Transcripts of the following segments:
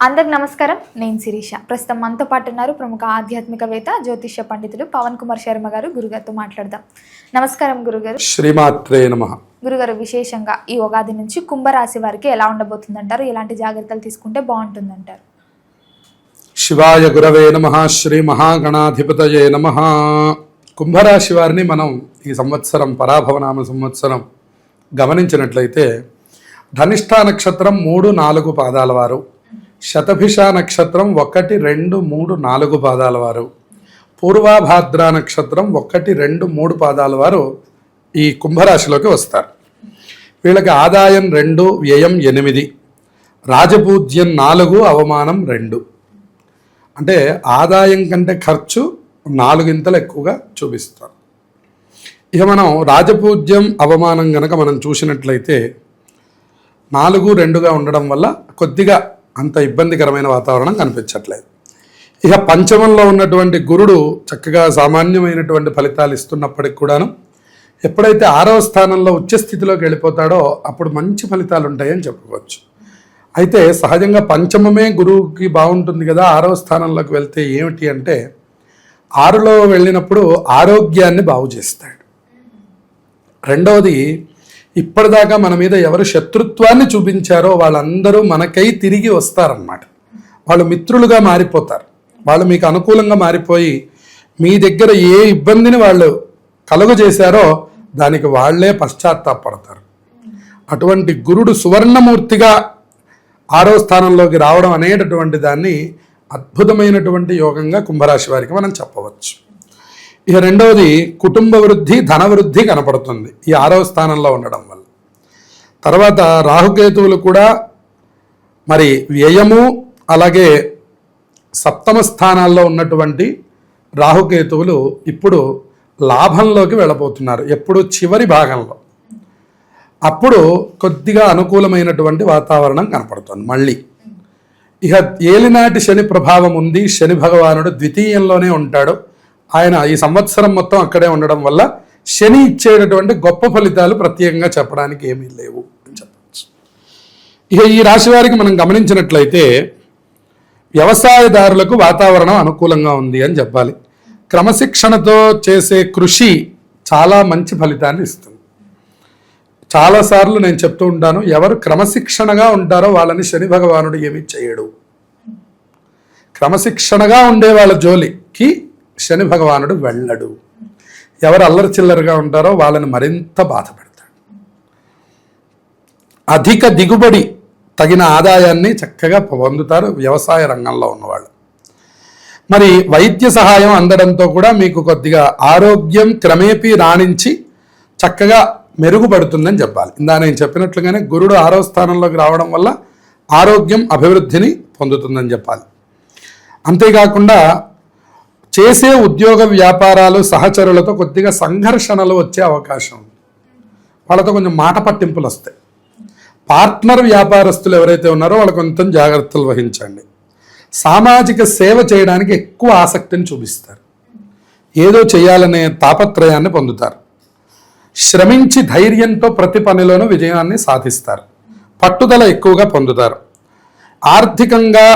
అందరికి నమస్కారం. నేను శిరీష. ప్రస్తుతం మనతో పాటు ఉన్నారు ప్రముఖ ఆధ్యాత్మికవేత్త జ్యోతిష్య పండితులు పవన్ కుమార్ శర్మ గారు. గురుగారితో మాట్లాడదాం. నమస్కారం గురుగారు. శ్రీమాత్రే నమః. గురుగారు, విశేషంగా ఈ ఉగాది నుంచి కుంభరాశి వారికి ఎలా ఉండబోతుందంటారు? ఎలాంటి జాగ్రత్తలు తీసుకుంటే బాగుంటుందంటారు? శివాయ గురవే నమః. శ్రీ మహాగణాధిపతయే నమః. కుంభరాశి వారిని మనం ఈ సంవత్సరం పరాభవనామ సంవత్సరం గమనించినట్లయితే ధనిష్ఠ నక్షత్రం 3, 4 పాదాల వారు, శతభిష నక్షత్రం 1, 2, 3, 4 పాదాల వారు, పూర్వాభాద్ర నక్షత్రం 1, 2, 3 పాదాల వారు ఈ కుంభరాశిలోకి వస్తారు. వీళ్ళకి ఆదాయం 2, వ్యయం 8, రాజపూజ్యం 4, అవమానం 2. అంటే ఆదాయం కంటే ఖర్చు 4 ఎక్కువగా చూపిస్తారు. ఇక మనం రాజపూజ్యం అవమానం గనక మనం చూసినట్లయితే 4, 2గా ఉండడం వల్ల కొద్దిగా అంత ఇబ్బందికరమైన వాతావరణం కనిపించట్లేదు. ఇక పంచమంలో ఉన్నటువంటి గురుడు చక్కగా సామాన్యమైనటువంటి ఫలితాలు ఇస్తున్నప్పటికి కూడాను ఎప్పుడైతే 6వ స్థానంలో ఉచ్చస్థితిలోకి వెళ్ళిపోతాడో అప్పుడు మంచి ఫలితాలు ఉంటాయని చెప్పుకోవచ్చు. అయితే సహజంగా పంచమమే గురువుకి బాగుంటుంది కదా, 6వ స్థానంలోకి వెళ్తే ఏమిటి అంటే 6లో వెళ్ళినప్పుడు ఆరోగ్యాన్ని బాగు చేస్తాడు. రెండవది, ఇప్పటిదాకా మన మీద ఎవరు శత్రుత్వాన్ని చూపించారో వాళ్ళందరూ మనకై తిరిగి వస్తారన్నమాట. వాళ్ళు మిత్రులుగా మారిపోతారు. వాళ్ళు మీకు అనుకూలంగా మారిపోయి మీ దగ్గర ఏ ఇబ్బందిని వాళ్ళు కలుగజేశారో దానికి వాళ్లే పశ్చాత్తాపడతారు. అటువంటి గురుడు సువర్ణమూర్తిగా 6వ స్థానంలోకి రావడం అనేటటువంటి దాన్ని అద్భుతమైనటువంటి యోగంగా కుంభరాశి వారికి మనం చెప్పవచ్చు. ఇక రెండవది, కుటుంబ వృద్ధి, ధన వృద్ధి కనపడుతుంది ఈ 6వ స్థానంలో ఉండడం వల్ల. తర్వాత రాహుకేతువులు కూడా మరి వ్యయము, అలాగే 7వ స్థానాల్లో ఉన్నటువంటి రాహుకేతువులు ఇప్పుడు లాభంలోకి వెళ్ళబోతున్నారు. ఎప్పుడు చివరి భాగంలో. అప్పుడు కొద్దిగా అనుకూలమైనటువంటి వాతావరణం కనపడుతుంది మళ్ళీ. ఇక ఏలినాటి శని ప్రభావం ఉంది. శని భగవానుడు ద్వితీయంలోనే ఉంటాడు. ఆయన ఈ సంవత్సరం మొత్తం అక్కడే ఉండడం వల్ల శని ఇచ్చేటటువంటి గొప్ప ఫలితాలు ప్రత్యేకంగా చెప్పడానికి ఏమీ లేవు అని చెప్పచ్చు. ఇక ఈ రాశి వారికి మనం గమనించినట్లయితే వ్యవసాయదారులకు వాతావరణం అనుకూలంగా ఉంది అని చెప్పాలి. క్రమశిక్షణతో చేసే కృషి చాలా మంచి ఫలితాన్ని ఇస్తుంది. చాలాసార్లు నేను చెప్తూ ఉంటాను, ఎవరు క్రమశిక్షణగా ఉంటారో వాళ్ళని శని భగవానుడు ఏమీ చేయడు. క్రమశిక్షణగా ఉండే వాళ్ళ జోలికి శని భగవానుడు వెళ్ళడు. ఎవరు అల్లరి చిల్లరగా ఉంటారో వాళ్ళని మరింత బాధ పెడతాడు. అధిక దిగుబడి, తగిన ఆదాయాన్ని చక్కగా పొందుతారు వ్యవసాయ రంగంలో ఉన్నవాళ్ళు. మరి వైద్య సహాయం అందడంతో కూడా మీకు కొద్దిగా ఆరోగ్యం క్రమేపీ రాణించి చక్కగా మెరుగుపడుతుందని చెప్పాలి. ఇందా నేను చెప్పినట్లుగానే గురుడు 6వ స్థానంలోకి రావడం వల్ల ఆరోగ్యం అభివృద్ధిని పొందుతుందని చెప్పాలి. అంతేకాకుండా చేసే ఉద్యోగ వ్యాపారాలు సహచరులతో కొద్దిగా సంఘర్షణలు వచ్చే అవకాశం ఉంది. వాళ్ళతో కొంచెం మాట పట్టింపులు వస్తాయి. పార్ట్నర్ వ్యాపారస్తులు ఎవరైతే ఉన్నారో వాళ్ళు కొంచెం జాగ్రత్తలు వహించండి. సామాజిక సేవ చేయడానికి ఎక్కువ ఆసక్తిని చూపిస్తారు. ఏదో చేయాలనే తాపత్రయాన్ని పొందుతారు. శ్రమించి ధైర్యంతో ప్రతి పనిలోనూ విజయాన్ని సాధిస్తారు. పట్టుదల ఎక్కువగా పొందుతారు. ఆర్థికంగా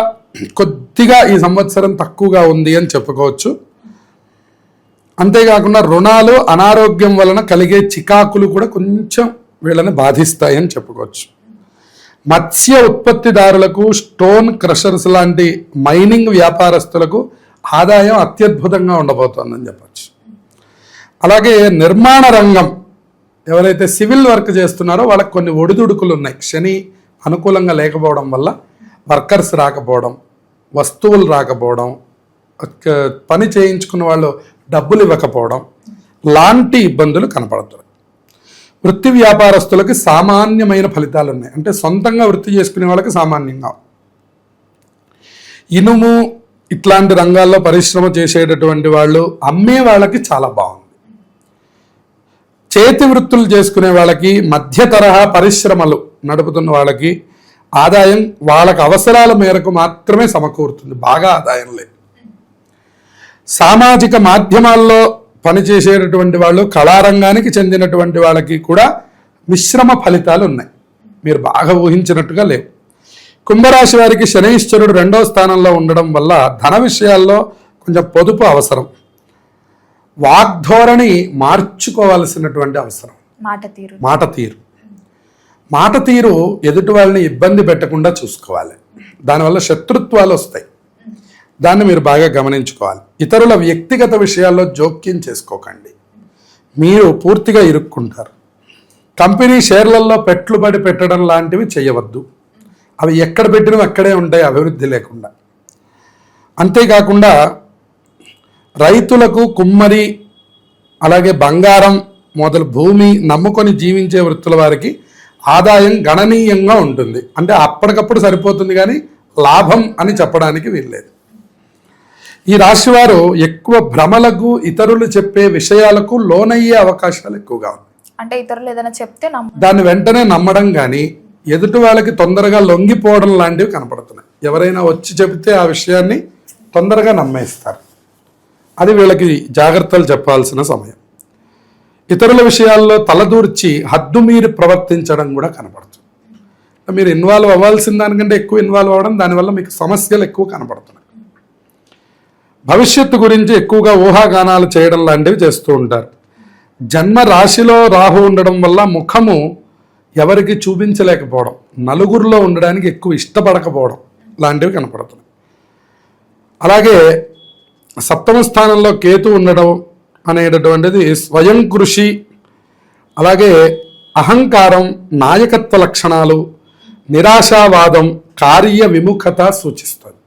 కొద్దిగా ఈ సంవత్సరం తక్కువగా ఉంది అని చెప్పుకోవచ్చు. అంతేకాకుండా రుణాలు, అనారోగ్యం వలన కలిగే చికాకులు కూడా కొంచెం వీళ్ళని బాధిస్తాయని చెప్పుకోవచ్చు. మత్స్య ఉత్పత్తిదారులకు, స్టోన్ క్రషర్స్ లాంటి మైనింగ్ వ్యాపారస్తులకు ఆదాయం అత్యద్భుతంగా ఉండబోతోందని చెప్పచ్చు. అలాగే నిర్మాణ రంగం ఎవరైతే సివిల్ వర్క్ చేస్తున్నారో వాళ్ళకి కొన్ని ఒడిదుడుకులు ఉన్నాయి. శని అనుకూలంగా లేకపోవడం వల్ల వర్కర్స్ రాకపోవడం, వస్తువులు రాకపోవడం, పని చేయించుకున్న వాళ్ళు డబ్బులు ఇవ్వకపోవడం లాంటి ఇబ్బందులు కనపడుతున్నాయి. వృత్తి వ్యాపారస్తులకి సామాన్యమైన ఫలితాలు ఉన్నాయి. అంటే సొంతంగా వృత్తి చేసుకునే వాళ్ళకి సామాన్యంగా. ఇనుము ఇట్లాంటి రంగాల్లో పరిశ్రమ చేసేటటువంటి వాళ్ళు, అమ్మే వాళ్ళకి చాలా బాగుంది. చేతి వృత్తులు చేసుకునే వాళ్ళకి, మధ్య తరహా పరిశ్రమలు నడుపుతున్న వాళ్ళకి ఆదాయం వాళ్ళకి అవసరాల మేరకు మాత్రమే సమకూరుతుంది. బాగా ఆదాయం లేదు. సామాజిక మాధ్యమాల్లో పనిచేసేటటువంటి వాళ్ళు, కళారంగానికి చెందినటువంటి వాళ్ళకి కూడా మిశ్రమ ఫలితాలు ఉన్నాయి. మీరు బాగా ఊహించినట్టుగా లేవు. కుంభరాశి వారికి శనైశ్వరుడు 2వ స్థానంలో ఉండడం వల్ల ధన విషయాల్లో కొంచెం పొదుపు అవసరం. వాగ్ధోరణి మార్చుకోవాల్సినటువంటి అవసరం. మాట తీరు ఎదుటి వాళ్ళని ఇబ్బంది పెట్టకుండా చూసుకోవాలి. దానివల్ల శత్రుత్వాలు వస్తాయి. దాన్ని మీరు బాగా గమనించుకోవాలి. ఇతరుల వ్యక్తిగత విషయాల్లో జోక్యం చేసుకోకండి, మీరు పూర్తిగా ఇరుక్కుంటారు. కంపెనీ షేర్లలో పెట్టుబడి పెట్టడం లాంటివి చేయవద్దు. అవి ఎక్కడ పెట్టినవి అక్కడే ఉంటాయి, అభివృద్ధి లేకుండా. అంతేకాకుండా రైతులకు కుమ్మరి, అలాగే బంగారం మొదలు భూమి నమ్ముకొని జీవించే వృత్తుల వారికి ఆదాయం గణనీయంగా ఉంటుంది. అంటే అప్పటికప్పుడు సరిపోతుంది, కానీ లాభం అని చెప్పడానికి వీల్లేదు. ఈ రాశి వారు ఎక్కువ భ్రమలకు, ఇతరులు చెప్పే విషయాలకు లోనయ్యే అవకాశాలు ఎక్కువగా ఉన్నాయి. అంటే ఇతరులు ఏదైనా చెప్తే దాన్ని వెంటనే నమ్మడం కానీ, ఎదుటి వాళ్ళకి తొందరగా లొంగిపోవడం లాంటివి కనపడుతున్నాయి. ఎవరైనా వచ్చి చెబితే ఆ విషయాన్ని తొందరగా నమ్మేస్తారు. అది వీళ్ళకి జాగ్రత్తలు చెప్పాల్సిన సమయం. ఇతరుల విషయాల్లో తలదూర్చి హద్దు మీరు ప్రవర్తించడం కూడా కనపడుతుంది. మీరు ఇన్వాల్వ్ అవ్వాల్సిన దానికంటే ఎక్కువ ఇన్వాల్వ్ అవ్వడం, దానివల్ల మీకు సమస్యలు ఎక్కువ కనపడుతున్నాయి. భవిష్యత్తు గురించి ఎక్కువగా ఊహాగానాలు చేయడం లాంటివి చేస్తూ ఉంటారు. జన్మ రాశిలో రాహు ఉండడం వల్ల ముఖము ఎవరికి చూపించలేకపోవడం, నలుగురిలో ఉండడానికి ఎక్కువ ఇష్టపడకపోవడం లాంటివి కనపడుతున్నాయి. అలాగే 7వ స్థానంలో కేతు ఉండడం అనేటటువంటిది స్వయం కృషి, అలాగే అహంకారం, నాయకత్వ లక్షణాలు, నిరాశావాదం, కార్య విముఖత సూచిస్తుంది.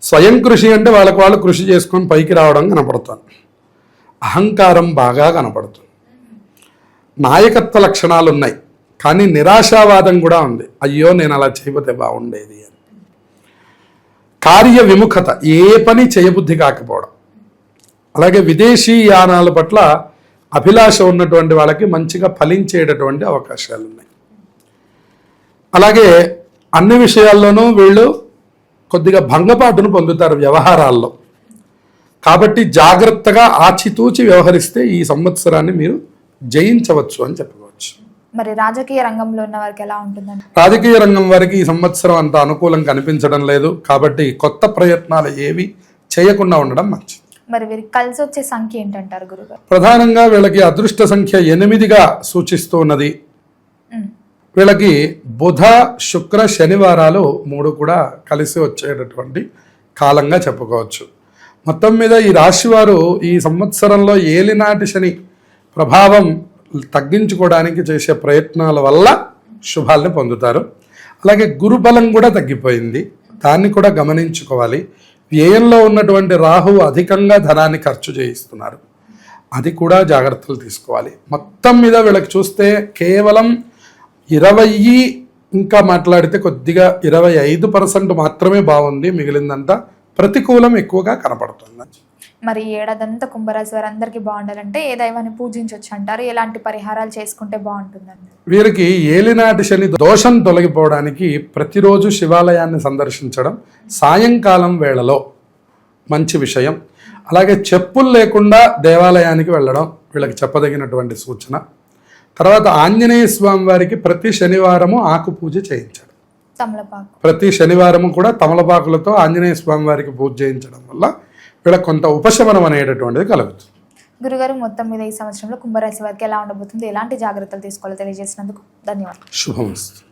స్వయం కృషి అంటే వాళ్ళకు వాళ్ళు కృషి చేసుకొని పైకి రావడం కనపడుతుంది. అహంకారం బాగా కనపడుతుంది. నాయకత్వ లక్షణాలు ఉన్నాయి, కానీ నిరాశావాదం కూడా ఉంది. అయ్యో నేను అలా చేయకపోతే బాగుండేది అని. కార్య విముఖత, ఏ పని చేయబుద్ధి కాకపోవడం. అలాగే విదేశీ యానాల పట్ల అభిలాష ఉన్నటువంటి వాళ్ళకి మంచిగా ఫలించేటటువంటి అవకాశాలు ఉన్నాయి. అలాగే అన్ని విషయాల్లోనూ వీళ్ళు కొద్దిగా భంగపాటును పొందుతారు వ్యవహారాల్లో. కాబట్టి జాగ్రత్తగా ఆచితూచి వ్యవహరిస్తే ఈ సంవత్సరాన్ని మీరు జయించవచ్చు అని చెప్పుకోవచ్చు. మరి రాజకీయ రంగంలో ఉన్న వారికి ఎలా ఉంటుందండి? రాజకీయ రంగం వారికి ఈ సంవత్సరం అంత అనుకూలం కనిపించడం లేదు. కాబట్టి కొత్త ప్రయత్నాలు ఏవి చేయకుండా ఉండడం మంచిది. మరి వీరికి కలిసి వచ్చే సంఖ్య ఏంటంటారు గురుగారు? ప్రధానంగా వీళ్ళకి అదృష్ట సంఖ్య 8గా సూచిస్తూ ఉన్నది. వీళ్ళకి బుధ, శుక్ర, శనివారాలు 3 కూడా కలిసి వచ్చేటటువంటి కాలంగా చెప్పుకోవచ్చు. మొత్తం మీద ఈ రాశి వారు ఈ సంవత్సరంలో ఏలినాటి శని ప్రభావం తగ్గించుకోవడానికి చేసే ప్రయత్నాల వల్ల శుభాల్ని పొందుతారు. అలాగే గురుబలం కూడా తగ్గిపోయింది, దాన్ని కూడా గమనించుకోవాలి. వ్యయంలో ఉన్నటువంటి రాహువు అధికంగా ధనాన్ని ఖర్చు చేయిస్తున్నారు, అది కూడా జాగ్రత్తలు తీసుకోవాలి. మొత్తం మీద వీళ్ళకి చూస్తే కేవలం 20 ఇంకా మాట్లాడితే కొద్దిగా 25% మాత్రమే బాగుంది, మిగిలిందంతా ప్రతికూలం ఎక్కువగా కనపడుతుంది. మరి ఏడాదంతా కుంభరాశి వారు అందరికీ బాగుండాలంటే ఏ దైవాన్ని పూజించవచ్చు అంటారు? ఎలాంటి పరిహారాలు చేసుకుంటే బాగుంటుందండి? వీరికి ఏలినాటి శని దోషం తొలగిపోవడానికి ప్రతిరోజు శివాలయాన్ని సందర్శించడం సాయంకాలం వేళలో మంచి విషయం. అలాగే చెప్పులు లేకుండా దేవాలయానికి వెళ్ళడం వీళ్ళకి చెప్పదగినటువంటి సూచన. తర్వాత ఆంజనేయ స్వామి వారికి ప్రతి శనివారము ఆకు పూజ చేయించడం. ప్రతి శనివారము కూడా తమలపాకులతో ఆంజనేయ స్వామి వారికి పూజ చేయించడం వల్ల వీళ్ళకి కొంత ఉపశమనం అనేటటువంటిది కలుగుతుంది. గురుగారు, మొత్తం మీద ఈ సంవత్సరంలో కుంభరాశి వారికి ఎలా ఉండబోతుంది, ఎలాంటి జాగ్రత్తలు తీసుకోవాలో తెలియజేసినందుకు ధన్యవాదాలు. శుభమస్తు.